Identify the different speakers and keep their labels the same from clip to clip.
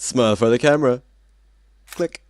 Speaker 1: Smile for the camera. Click.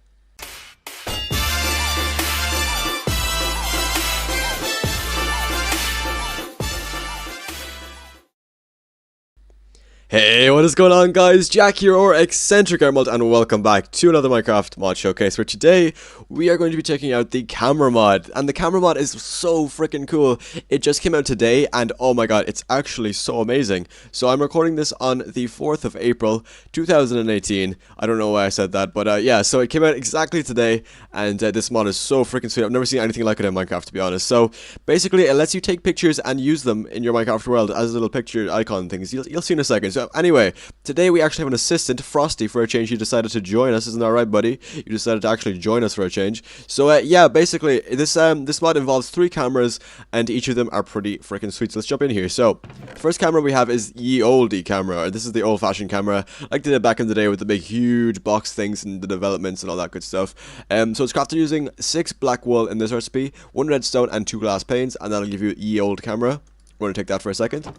Speaker 1: Hey, what is going on, guys? Jack here, or Eccentric Emerald, and welcome back to another Minecraft mod showcase, where today we are going to be checking out the camera mod. And the camera mod is so freaking cool. It just came out today, and oh my god, it's actually so amazing. So I'm recording this on the 4th of April, 2018. I don't know why I said that, but yeah, so it came out exactly today, and this mod is so freaking sweet. I've never seen anything like it in Minecraft, to be honest. So basically, it lets you take pictures and use them in your Minecraft world as little picture icon things. You'll see in a second. So anyway, today we actually have an assistant, Frosty, for a change. He decided to join us, isn't that right, buddy? You decided to actually join us for a change. So yeah, basically this mod involves 3 cameras, and each of them are pretty freaking sweet. So let's jump in here. So the first camera we have is ye Oldie Camera. This is the old-fashioned camera like they did back in the day with the big huge box things and the developments and all that good stuff. So it's crafted using 6 black wool in this recipe, 1 redstone and 2 glass panes, and that'll give you ye old camera. We're going to take that for a second.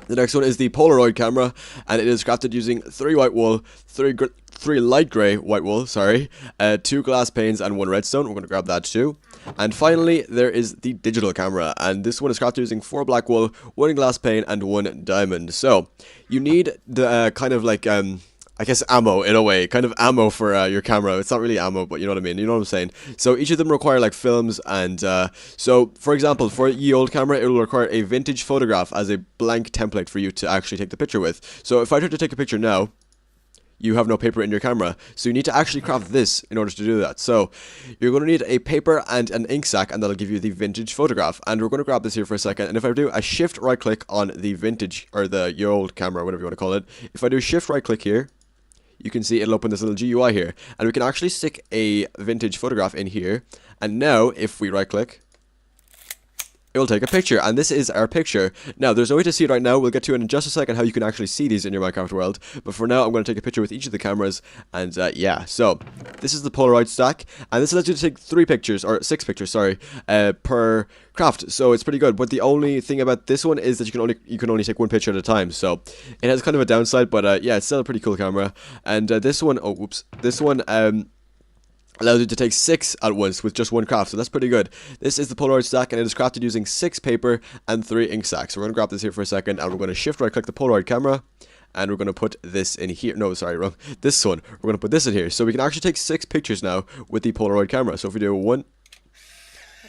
Speaker 1: The next one is the Polaroid camera, and it is crafted using 3 white wool, 3 light grey white wool, sorry, 2 glass panes and 1 redstone. We're going to grab that too. And finally, there is the digital camera, and this one is crafted using 4 black wool, 1 glass pane and 1 diamond. So you need the kind of like I guess ammo, in a way, kind of ammo for your camera. It's not really ammo, but you know what I mean, you know what I'm saying. So each of them require like films, and so for example, for ye old camera, it will require a vintage photograph as a blank template for you to actually take the picture with. So if I try to take a picture now, you have no paper in your camera, so you need to actually craft this in order to do that. So you're going to need a paper and an ink sac, and that'll give you the vintage photograph. And we're going to grab this here for a second, and if I do a shift right click on the vintage, or the ye old camera, whatever you want to call it, if I do shift right click here, you can see it'll open this little GUI here, and we can actually stick a vintage photograph in here. And now if we right click, it will take a picture, and this is our picture. Now there's no way to see it right now. We'll get to it in just a second how you can actually see these in your Minecraft world, but for now I'm going to take a picture with each of the cameras. And yeah, so this is the Polaroid Stack, and this allows you to take 3 pictures, or 6 pictures, sorry, per craft. So it's pretty good, but the only thing about this one is that you can only take 1 picture at a time. So it has kind of a downside, but yeah, it's still a pretty cool camera. And this one, oh whoops, this one allows you to take 6 at once with just 1 craft, so that's pretty good. This is the Polaroid Stack, and it is crafted using 6 paper and 3 ink sacks. So we're going to grab this here for a second, and we're going to shift right click the Polaroid camera, and we're going to put this in here. No, sorry, wrong. This one. We're going to put this in here. So we can actually take 6 pictures now with the Polaroid camera. So if we do 1,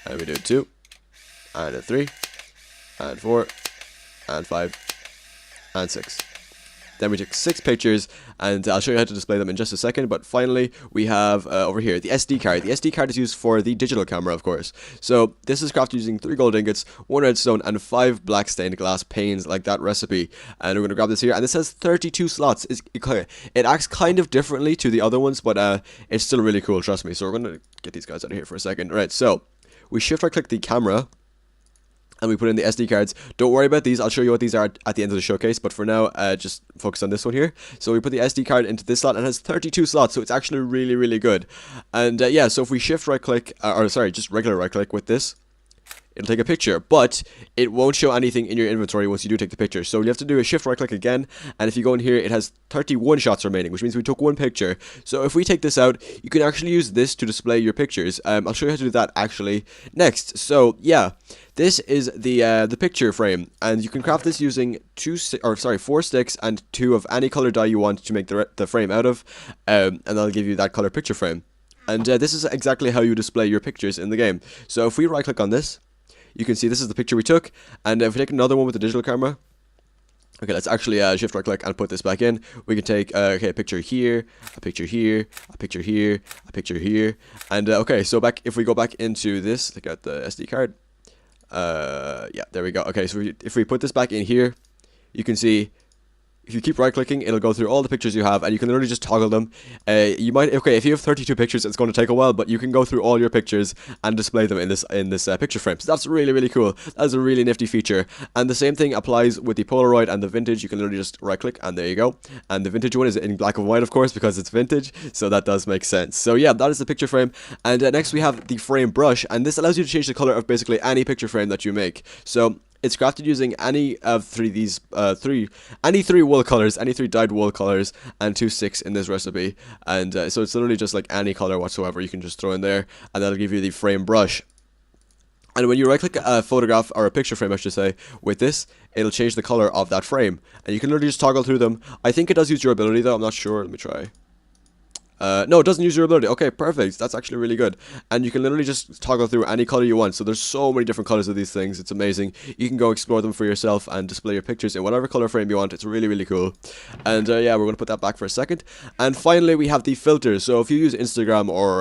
Speaker 1: and we do 2, and a 3, and 4, and 5, and 6. Then we took 6 pictures, and I'll show you how to display them in just a second. But finally, we have over here the SD card. The SD card is used for the digital camera, of course. So this is crafted using 3 gold ingots, 1 redstone, and 5 black stained glass panes, like that recipe. And we're going to grab this here, and this has 32 slots. It acts kind of differently to the other ones, but it's still really cool, trust me. So we're going to get these guys out of here for a second. Right, so we shift right click the camera, and we put in the SD cards. Don't worry about these, I'll show you what these are at the end of the showcase, but for now, just focus on this one here. So we put the SD card into this slot, and it has 32 slots, so it's actually really, really good. And yeah, so if we shift right click, or sorry, just regular right click with this, it'll take a picture, but it won't show anything in your inventory once you do take the picture. So you have to do a shift right click again, and if you go in here, it has 31 shots remaining, which means we took 1 picture. So if we take this out, you can actually use this to display your pictures. I'll show you how to do that actually next. So yeah, this is the picture frame, and you can craft this using 4 sticks and 2 of any color dye you want to make the frame out of, and that'll give you that color picture frame. And this is exactly how you display your pictures in the game. So if we right click on this, you can see this is the picture we took, and if we take another one with the digital camera, okay, let's actually shift right click and put this back in. We can take okay, a picture here, a picture here, a picture here, a picture here, and okay, so if we go back into this, take out the SD card, yeah, there we go. Okay, so if we put this back in here, you can see if you keep right clicking, it'll go through all the pictures you have, and you can literally just toggle them. You might, okay, if you have 32 pictures, it's going to take a while, but you can go through all your pictures and display them in this picture frame. So that's really, really cool. That's a really nifty feature. And the same thing applies with the Polaroid and the vintage. You can literally just right click, and there you go. And the vintage one is in black and white, of course, because it's vintage, so that does make sense. So yeah, that is the picture frame. And next we have the frame brush, and this allows you to change the color of basically any picture frame that you make. So It's crafted using any of any three wool colors, any three dyed wool colors, and 2 sticks in this recipe. And so it's literally just like any color whatsoever you can just throw in there, and that'll give you the frame brush. And when you right click a photograph, or a picture frame I should say, with this, it'll change the color of that frame. And you can literally just toggle through them. I think it does use durability though, I'm not sure, let me try. No, it doesn't use durability. Okay, perfect. That's actually really good. And you can literally just toggle through any color you want. So there's so many different colors of these things. It's amazing. You can go explore them for yourself and display your pictures in whatever color frame you want. It's really, really cool. And yeah, we're going to put that back for a second. And finally, we have the filters. So if you use Instagram or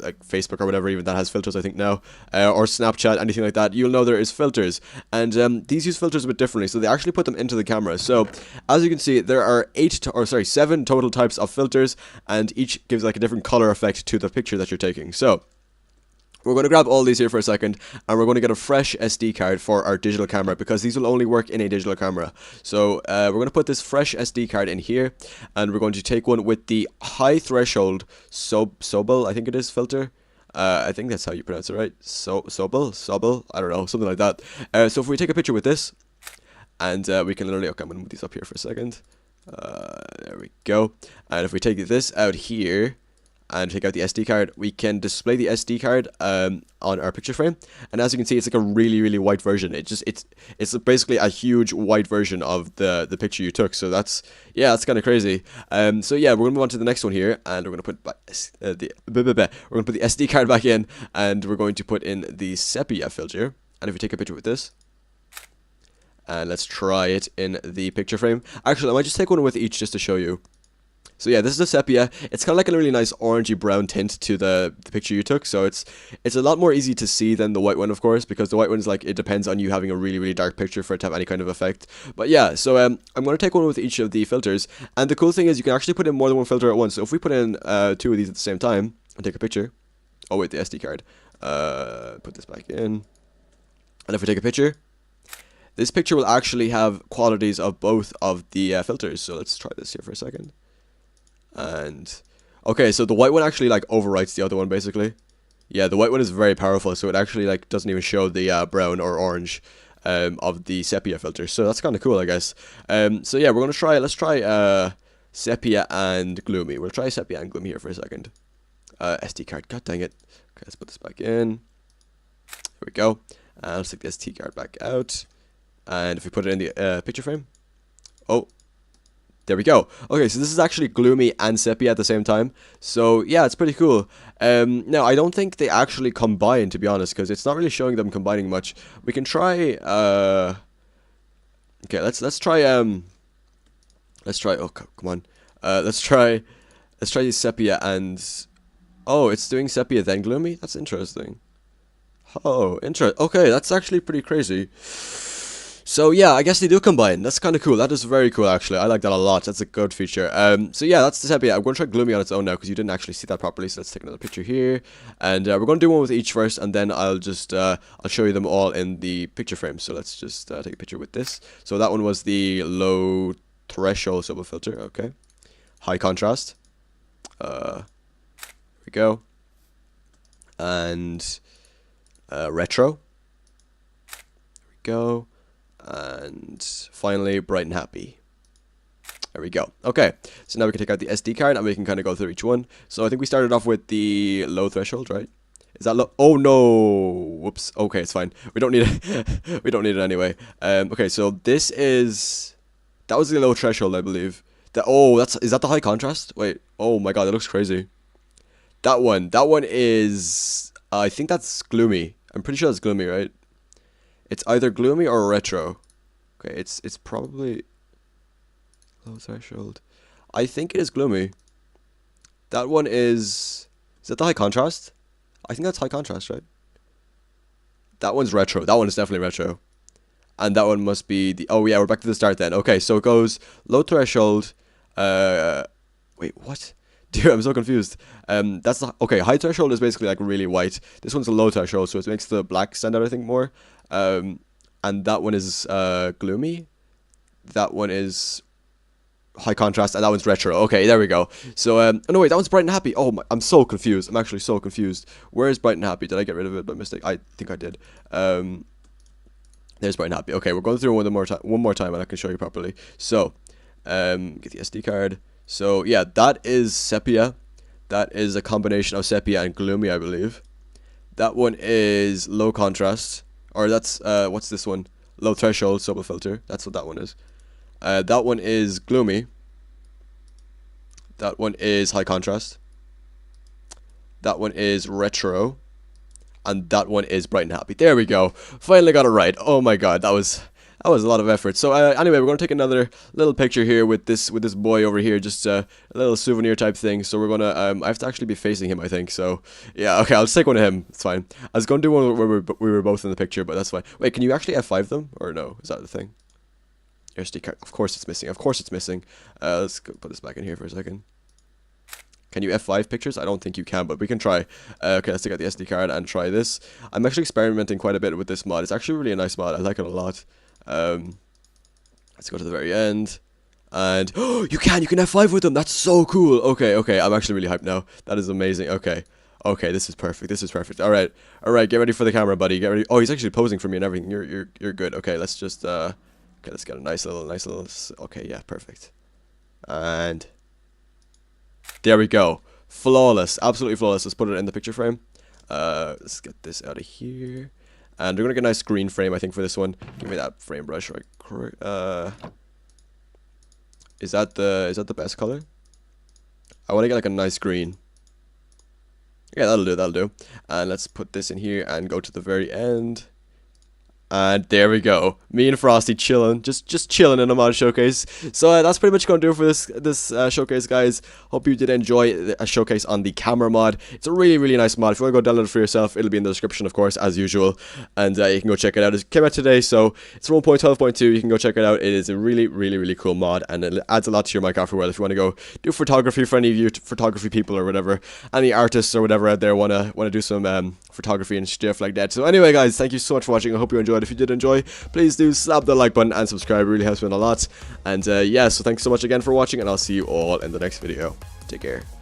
Speaker 1: like Facebook or whatever, even that has filters, I think now, or Snapchat, anything like that, you'll know there is filters. And these use filters a bit differently. So they actually put them into the camera. So as you can see, there are 7 total types of filters, and each gives like a different color effect to the picture that you're taking. So we're going to grab all these here for a second, and we're going to get a fresh SD card for our digital camera, because these will only work in a digital camera. So we're going to put this fresh SD card in here, and we're going to take one with the high threshold Sobel, I think it is, filter. I think that's how you pronounce it, right? Sobel, I don't know, something like that. So if we take a picture with this, and we can literally, okay, I'm going to move these up here for a second. There we go. And if we take this out here and take out the SD card, we can display the SD card on our picture frame. And as you can see, it's like a really, really white version. It's basically a huge white version of the picture you took. So that's kind of crazy. So yeah, we're gonna move on to the next one here, and we're gonna put the SD card back in, and we're going to put in the Sepia Filter. And if we take a picture with this, and let's try it in the picture frame. Actually, I might just take one with each just to show you. So yeah, this is the sepia. It's kind of like a really nice orangey brown tint to the picture you took. So it's a lot more easy to see than the white one, of course, because the white one's like, it depends on you having a really, really dark picture for it to have any kind of effect. But yeah, so I'm going to take one with each of the filters. And the cool thing is you can actually put in more than one filter at once. So if we put in 2 of these at the same time and take a picture. Oh wait, the SD card. Put this back in. And if we take a picture, this picture will actually have qualities of both of the filters. So let's try this here for a second. And okay, so the white one actually like overwrites the other one basically. Yeah, the white one is very powerful, so it actually like doesn't even show the brown or orange of the sepia filter. So that's kind of cool, I guess. So yeah, let's try sepia and gloomy. We'll try sepia and gloomy here for a second. SD card, god dang it. Okay, let's put this back in. There we go. And let's take the SD card back out. And if we put it in the picture frame, oh, there we go. Okay, so this is actually gloomy and sepia at the same time. So yeah, it's pretty cool. Now I don't think they actually combine, to be honest, because it's not really showing them combining much. We can try. Okay, let's try. Oh, come on. Let's try the sepia and. Oh, it's doing sepia then gloomy. That's interesting. Oh, okay, that's actually pretty crazy. So yeah, I guess they do combine. That's kind of cool. That is very cool, actually. I like that a lot. That's a good feature. So yeah, that's the sepia. I'm going to try gloomy on its own now because you didn't actually see that properly. So let's take another picture here, and we're going to do one with each first, and then I'll just I'll show you them all in the picture frame. So let's just take a picture with this. So that one was the low threshold Sepia filter. Okay, high contrast. There we go, and retro. There we go. And finally, bright and happy. There we go. Okay, so now we can take out the SD card and we can kind of go through each one. So I think we started off with the low threshold, right? Is that low? Oh no! Whoops. Okay, it's fine. We don't need it. We don't need it anyway. Okay, so this is that was the low threshold, I believe. Is that the high contrast? Wait. Oh my god, that looks crazy. That one is. I think that's gloomy. I'm pretty sure that's gloomy, right? It's either gloomy or retro. Okay, it's probably low threshold. I think it is gloomy. That one is that the high contrast? I think that's high contrast, right? That one's retro. That one is definitely retro. And that one must be the... Oh yeah, we're back to the start then. Okay, so it goes low threshold. Wait, what? Dude, I'm so confused. That's the... Okay, high threshold is basically like really white. This one's a low threshold, so it makes the black stand out, I think, more. And that one is gloomy. That one is high contrast, and that one's retro. Okay, there we go. So oh no, wait, that one's bright and happy. Oh my, I'm so confused. I'm actually so confused. Where is bright and happy? Did I get rid of it by mistake? I think I did. There's bright and happy. Okay, we're going through one more time, and I can show you properly. So, get the SD card. So yeah, that is sepia. That is a combination of sepia and gloomy, I believe. That one is low contrast, or that's what's this one? Low threshold Sepia filter. That's what that one is. That one is gloomy. That one is high contrast. That one is retro. And that one is bright and happy. There we go. Finally got it right. Oh my god, that was a lot of effort. So anyway, we're gonna take another little picture here with this boy over here, just a little souvenir type thing. So we're gonna I have to actually be facing him, I think. So yeah, okay, I'll just take one of him. It's fine. I was gonna do one where we were both in the picture, but that's fine. Wait, can you actually F5 them or no? Is that the thing? SD card. Of course it's missing. Of course it's missing. Let's go put this back in here for a second. Can you F5 pictures? I don't think you can, but we can try. Okay, let's take out the SD card and try this. I'm actually experimenting quite a bit with this mod. It's actually really a nice mod. I like it a lot. Let's go to the very end. And oh, you can F5 with them. That's so cool. Okay, I'm actually really hyped now. That is amazing. Okay, this is perfect. All right, get ready for the camera, buddy. Get ready. Oh, he's actually posing for me and everything. You're good. Okay, let's just okay, let's get a nice little. Okay, yeah, perfect. And there we go. Flawless. Absolutely flawless. Let's put it in the picture frame. Let's get this out of here. And we're going to get a nice green frame, I think, for this one. Give me that frame brush right. Is that the best color? I want to get like a nice green. Yeah, that'll do. And let's put this in here and go to the very end. And there we go. Me and Frosty chilling, just chilling in a mod showcase. So that's pretty much going to do it for this showcase, guys. Hope you did enjoy a showcase on the camera mod. It's a really nice mod. If you want to go download it for yourself, it'll be in the description, of course, as usual. And you can go check it out. It came out today, so it's 1.12.2. You can go check it out. It is a really cool mod, and it adds a lot to your Minecraft world. If you want to go do photography for any of you photography people or whatever, any artists or whatever out there want to do some photography and stuff like that. So anyway, guys, thank you so much for watching. I hope you enjoyed. If you did enjoy, please do slap the like button and subscribe. It really helps me a lot. And yeah, so thanks so much again for watching, and I'll see you all in the next video. Take care.